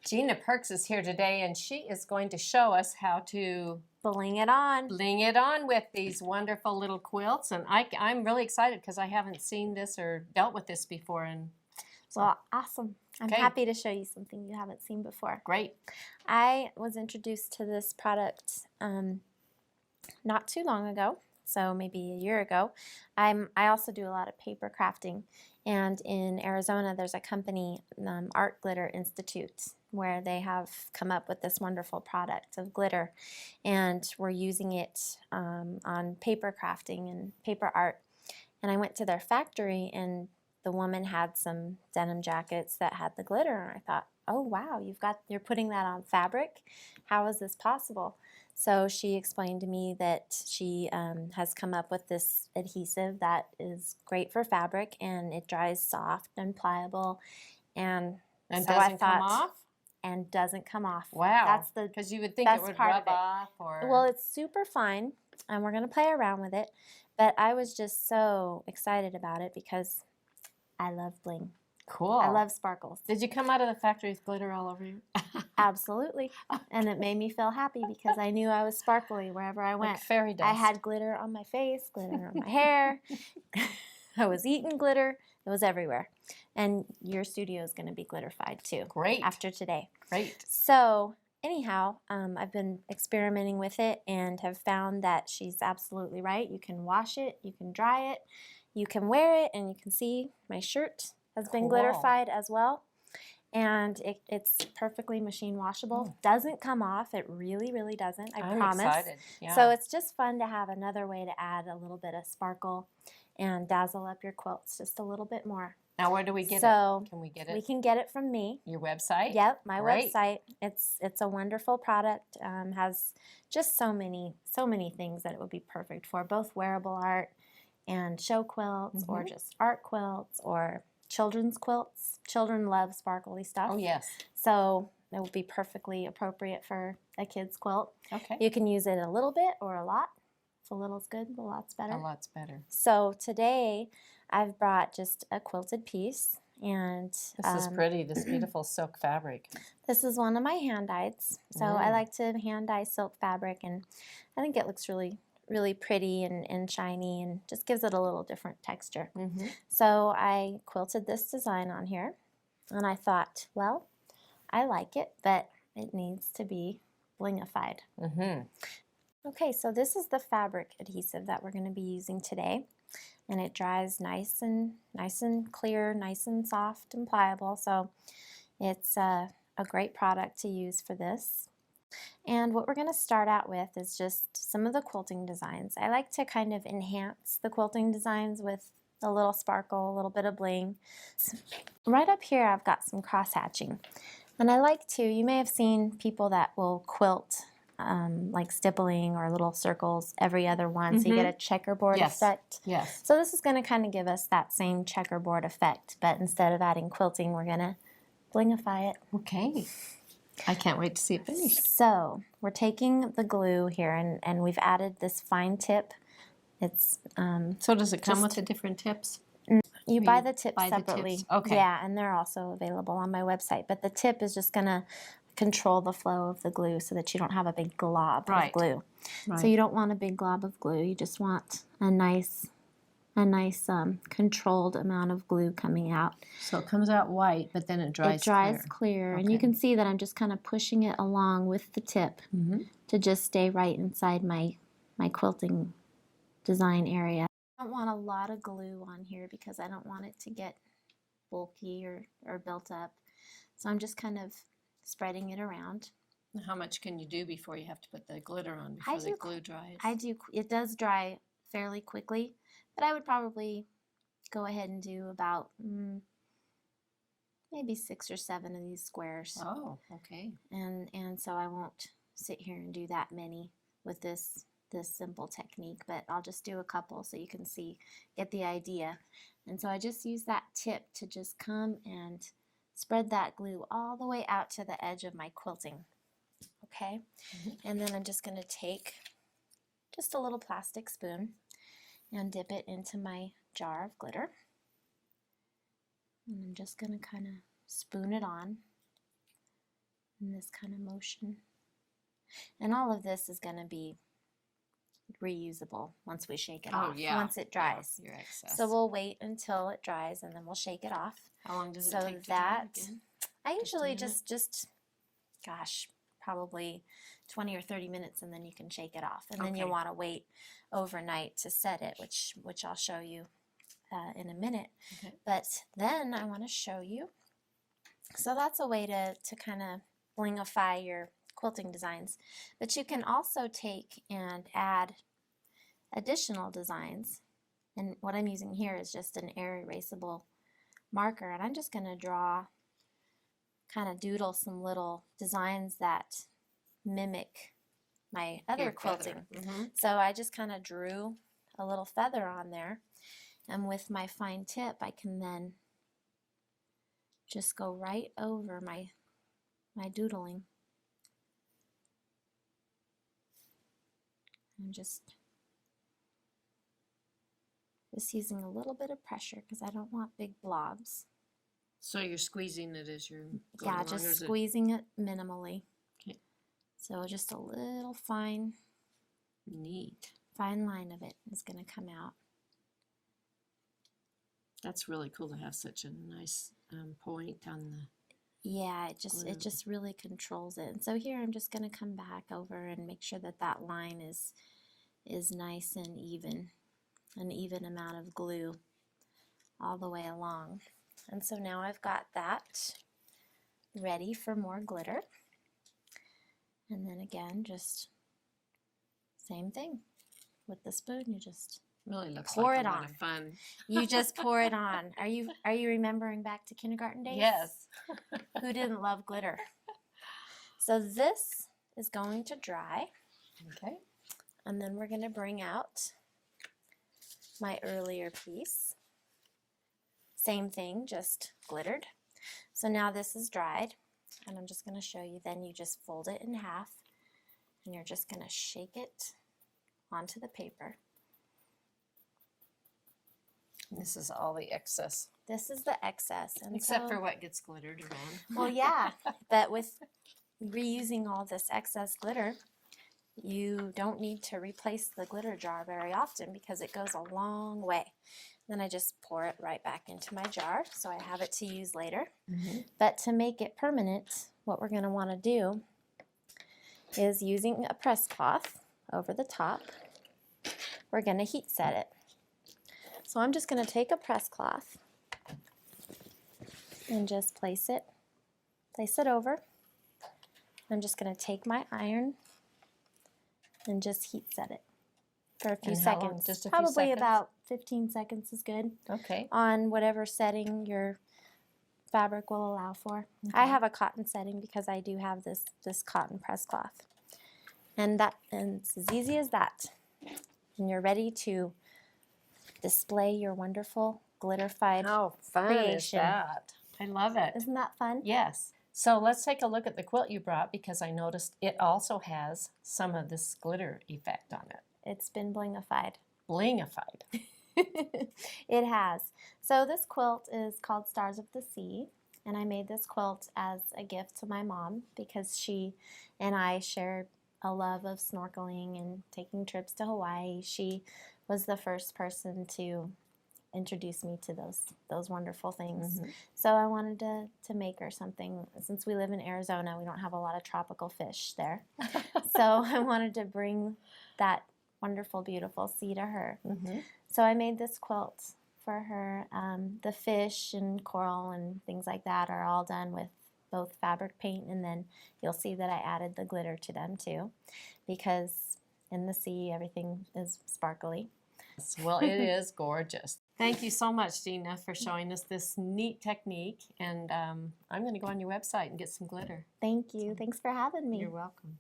Gina Perks is here today, and she is going to show us how to Bling it on. bling it on with these wonderful little quilts. And I'm really excited because I haven't seen this or dealt with this before. And so, Well, awesome. I'm Okay. happy to show you something you haven't seen before. Great. I was introduced to this product not too long ago, so maybe a year ago. I also do a lot of paper crafting, and in Arizona there's a company, Art Glitter Institute, where they have come up with this wonderful product of glitter, and we're using it on paper crafting and paper art. And I went to their factory, and the woman had some denim jackets that had the glitter, and I thought, oh wow, you're putting that on fabric? How is this possible? So she explained to me that she has come up with this adhesive that is great for fabric, and it dries soft and pliable, and so doesn't come off? And doesn't come off. Wow. That's the because you would think it would rub off, or well, it's super fine, and we're gonna play around with it. But I was just so excited about it because I love bling. Cool. I love sparkles. Did you come out of the factory with glitter all over you? Absolutely. And it made me feel happy because I knew I was sparkly wherever I went. Like fairy dust. I had glitter on my face, glitter on my hair. I was eating glitter. It was everywhere. And your studio is going to be glitterified too. Great. After today. Great. So anyhow, I've been experimenting with it and have found that she's absolutely right. You can wash it, you can dry it, you can wear it, and you can see my shirt has been glitterified as well. And it's perfectly machine washable. Doesn't come off. It really, really doesn't. I promise. I'm excited. Yeah. So it's just fun to have another way to add a little bit of sparkle and dazzle up your quilts just a little bit more. Now, where do we get it? Can we get it? We can get it from me. Your website? Yep, my website. It's a wonderful product. Has just so many things that it would be perfect for, both wearable art and show quilts, or just art quilts, or children's quilts. Children love sparkly stuff. Oh, yes. So it will be perfectly appropriate for a kid's quilt. Okay. You can use it a little bit or a lot. If a little's good, a lot's better. A lot's better. So today I've brought just a quilted piece, and this is pretty. This beautiful silk fabric. This is one of my hand dyes. So I like to hand dye silk fabric, and I think it looks really pretty and shiny, and just gives it a little different texture. So I quilted this design on here, and I thought, well, I like it, but it needs to be blingified. Okay, so this is the fabric adhesive that we're going to be using today, and it dries nice and clear, nice and soft and pliable. So it's a great product to use for this. And what we're going to start out with is just some of the quilting designs. I like to kind of enhance the quilting designs with a little sparkle, a little bit of bling. Right up here I've got some cross hatching. And I like to, you may have seen people that will quilt like stippling or little circles every other one, so you get a checkerboard effect. Yes. So this is going to kind of give us that same checkerboard effect, but instead of adding quilting, we're going to blingify it. Okay. I can't wait to see it finished. So we're taking the glue here, and we've added this fine tip. It's so does it come with the different tips? You buy the tips separately. The tips. Okay. Yeah, and they're also available on my website. But the tip is just going to control the flow of the glue so that you don't have a big glob of glue. So you don't want a big glob of glue. You just want a nice controlled amount of glue coming out. So it comes out white, but then it dries clear. It dries clear. And you can see that I'm just kind of pushing it along with the tip to just stay right inside my quilting design area. I don't want a lot of glue on here because I don't want it to get bulky or built up. So I'm just kind of spreading it around. How much can you do before you have to put the glitter on, before the glue dries? I do. It does dry fairly quickly, but I would probably go ahead and do about maybe 6 or 7 of these squares. Oh, okay. And so I won't sit here and do that many with this simple technique, but I'll just do a couple so you can get the idea. And so I just use that tip to just come and spread that glue all the way out to the edge of my quilting. Okay? And then I'm just going to take just a little plastic spoon and dip it into my jar of glitter. And I'm just going to kind of spoon it on. in this kind of motion. And all of this is going to be reusable once we shake it off, once it dries. Your excess. So we'll wait until it dries and then we'll shake it off. How long does it so take to that dry again? I usually Just just gosh, probably 20 or 30 minutes, and then you can shake it off. And then Okay. you'll want to wait overnight to set it, which I'll show you in a minute. Okay. But then I want to show you. So that's a way to kind of blingify your quilting designs. But you can also take and add additional designs. And what I'm using here is just an air erasable marker. And I'm just going to draw, kind of doodle some little designs that mimic my other Your quilting. feather. So I just kind of drew a little feather on there. And with my fine tip, I can then just go right over my doodling. I'm just using a little bit of pressure because I don't want big blobs. So you're squeezing it as you're going Yeah, along, just or is it- squeezing it minimally. Okay. So just a little fine Neat. line of it is going to come out. That's really cool to have such a nice point on the. Yeah, it glue. just really controls it. And so here I'm just going to come back over and make sure that that line is nice and even, an even amount of glue all the way along. And so now I've got that ready for more glitter. And then again, just same thing with the spoon. You just Really looks pour like it a lot on. of fun. you just pour it on. Are you remembering back to kindergarten days? Yes. Who didn't love glitter? So this is going to dry, Okay. and then we're going to bring out my earlier piece. Same thing, just glittered. So now this is dried, and I'm just going to show you. Then you just fold it in half, and you're just going to shake it onto the paper. This is all the excess, This is the excess. And except so, for what gets glittered around. well, yeah, but with reusing all this excess glitter, you don't need to replace the glitter jar very often because it goes a long way. Then I just pour it right back into my jar so I have it to use later. But to make it permanent, what we're going to want to do is, using a press cloth over the top, we're going to heat set it. So I'm just going to take a press cloth and just place it over. I'm just going to take my iron and just heat set it for a few And how long? seconds. Just a few Probably seconds? about 15 seconds is good Okay. on whatever setting your fabric will allow for. I Okay. have a cotton setting because I do have this cotton press cloth. And it's as easy as that. And you're ready to display your wonderful glitterified. How fun is creation. that? I love it. Isn't that fun? Yes. So let's take a look at the quilt you brought, because I noticed it also has some of this glitter effect on it. It's been blingified. Blingified. It has. So this quilt is called Stars of the Sea, and I made this quilt as a gift to my mom because she and I shared a love of snorkeling and taking trips to Hawaii. She was the first person to introduce me to those wonderful things. So I wanted to make her something. Since we live in Arizona, we don't have a lot of tropical fish there. So I wanted to bring that wonderful, beautiful sea to her. So I made this quilt for her. The fish and coral and things like that are all done with both fabric paint, and then you'll see that I added the glitter to them too, because in the sea everything is sparkly. Well, it is gorgeous. Thank you so much, Gina, for showing us this neat technique. And I'm going to go on your website and get some glitter. Thank you. Thanks for having me. You're welcome.